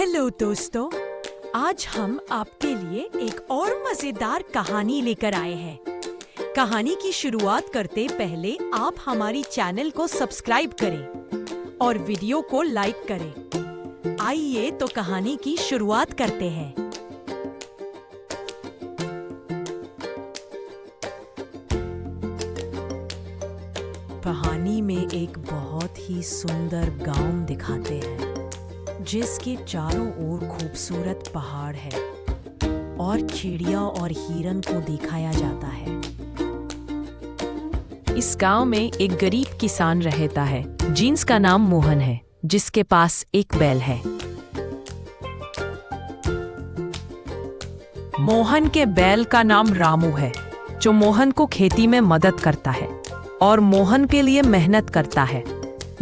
Hello दोस्तों, आज हम आपके लिए एक और मजेदार कहानी लेकर आए हैं। कहानी की शुरुआत करते पहले आप हमारी चैनल को सब्सक्राइब करें और वीडियो को लाइक करें। आइए तो कहानी की शुरुआत करते हैं। कहानी में एक बहुत ही सुंदर गांव दिखाते हैं जिसके चारों ओर खूबसूरत पहाड़ है और चिड़िया और हिरन को दिखाया जाता है। इस गांव में एक गरीब किसान रहता है जिसका नाम मोहन है, जिसके पास एक बैल है। मोहन के बैल का नाम रामू है, जो मोहन को खेती में मदद करता है और मोहन के लिए मेहनत करता है।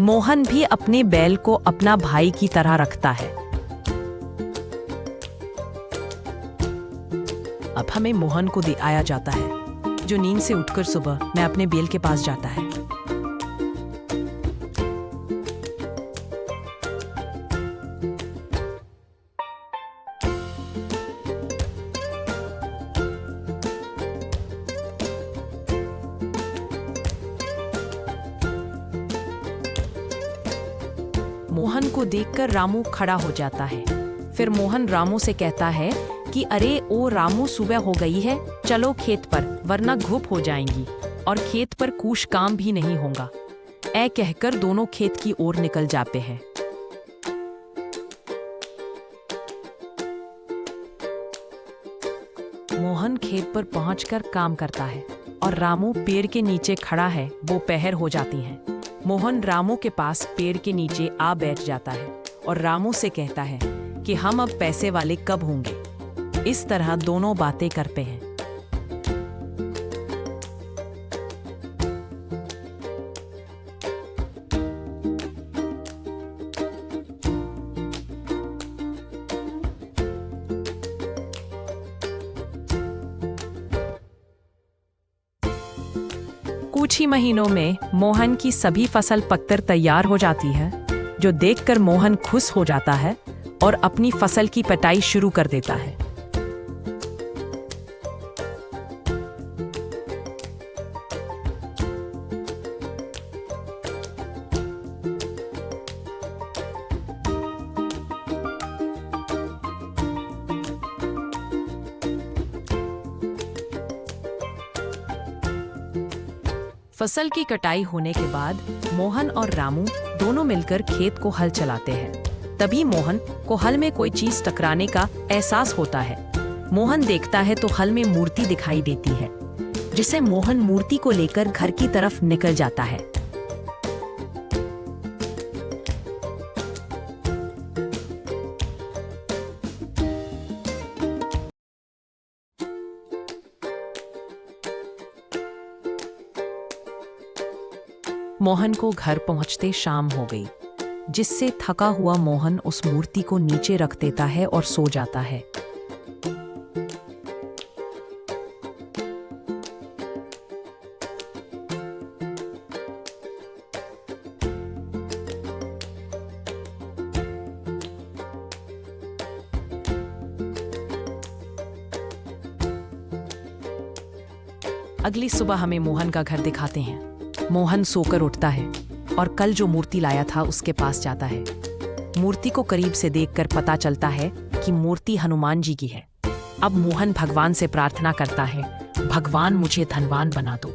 मोहन भी अपने बैल को अपना भाई की तरह रखता है। अब हमें मोहन को दिखाया जाता है जो नींद से उठकर सुबह में अपने बैल के पास जाता है। मोहन को देखकर रामू खड़ा हो जाता है। फिर मोहन रामू से कहता है कि अरे ओ रामू, सुबह हो गई है, चलो खेत पर, वरना धूप हो जाएंगी और खेत पर कुछ काम भी नहीं होगा। ऐ कहकर दोनों खेत की ओर निकल जाते हैं। मोहन खेत पर पहुंचकर काम करता है और रामू पेड़ के नीचे खड़ा है। वो पहर हो जाती हैं। मोहन रामू के पास पेड़ के नीचे आ बैठ जाता है और रामू से कहता है कि हम अब पैसे वाले कब होंगे। इस तरह दोनों बातें करते हैं। कुछ ही महीनों में मोहन की सभी फसल पककर तैयार हो जाती है, जो देखकर मोहन खुश हो जाता है और अपनी फसल की कटाई शुरू कर देता है। फसल की कटाई होने के बाद मोहन और रामू दोनों मिलकर खेत को हल चलाते हैं। तभी मोहन को हल में कोई चीज टकराने का एहसास होता है। मोहन देखता है तो हल में मूर्ति दिखाई देती है, जिसे मोहन मूर्ति को लेकर घर की तरफ निकल जाता है। मोहन को घर पहुंचते शाम हो गई, जिससे थका हुआ मोहन उस मूर्ति को नीचे रख देता है और सो जाता है। अगली सुबह हमें मोहन का घर दिखाते हैं। मोहन सोकर उठता है और कल जो मूर्ति लाया था उसके पास जाता है। मूर्ति को करीब से देखकर पता चलता है कि मूर्ति हनुमान जी की है। अब मोहन भगवान से प्रार्थना करता है, भगवान मुझे धनवान बना दो।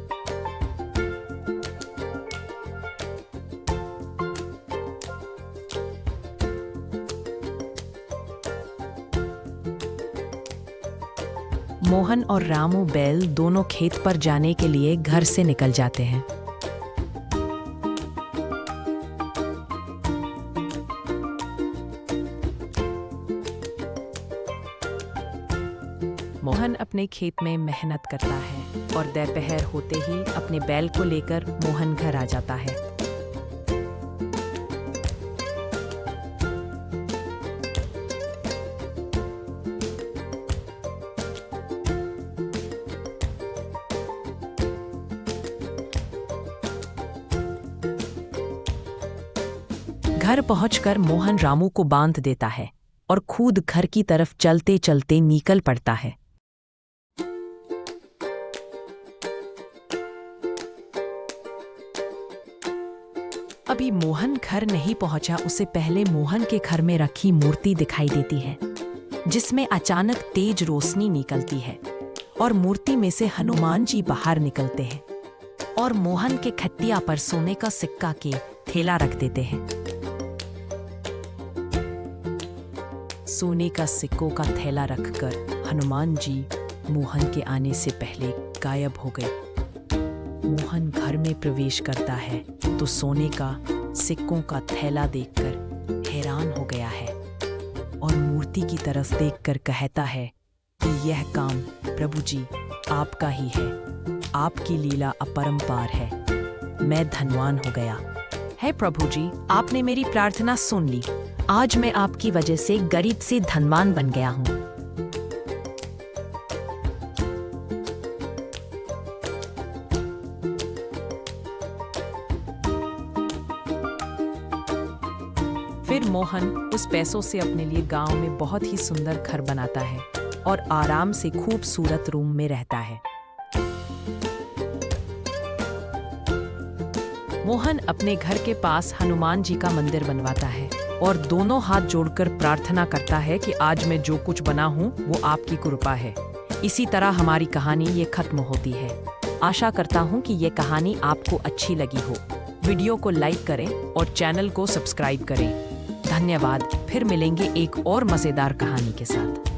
मोहन और रामू बैल दोनों खेत पर जाने के लिए घर से निकल जाते हैं। मोहन अपने खेत में मेहनत करता है और दोपहर होते ही अपने बैल को लेकर मोहन घर आ जाता है। घर पहुंचकर मोहन रामू को बांध देता है और खुद घर की तरफ चलते चलते निकल पड़ता है। अभी मोहन घर नहीं पहुंचा, उसे पहले मोहन के घर में रखी मूर्ति दिखाई देती है, जिसमें अचानक तेज रोशनी निकलती है और मूर्ति में से हनुमान जी बाहर निकलते हैं और मोहन के खटिया पर सोने का सिक्का के थैला रख देते हैं। सोने का सिक्कों का थैला रखकर हनुमान जी मोहन के आने से पहले गायब हो गए। मोहन घर में प्रवेश करता है तो सोने का सिक्कों का थैला देखकर हैरान हो गया है और मूर्ति की तरफ देखकर कहता है कि यह काम प्रभु जी आपका ही है, आपकी लीला अपरंपार है, मैं धनवान हो गया है। प्रभु जी, आपने मेरी प्रार्थना सुन ली, आज मैं आपकी वजह से गरीब से धनवान बन गया हूँ। फिर मोहन उस पैसों से अपने लिए गांव में बहुत ही सुंदर घर बनाता है और आराम से खूबसूरत रूम में रहता है। मोहन अपने घर के पास हनुमान जी का मंदिर बनवाता है और दोनों हाथ जोड़कर प्रार्थना करता है कि आज मैं जो कुछ बना हूँ वो आपकी कृपा है। इसी तरह हमारी कहानी ये खत्म होती है। आशा करता हूँ कि ये कहानी आपको अच्छी लगी हो। वीडियो को लाइक करें और चैनल को सब्सक्राइब करें। धन्यवाद। फिर मिलेंगे एक और मज़ेदार कहानी के साथ।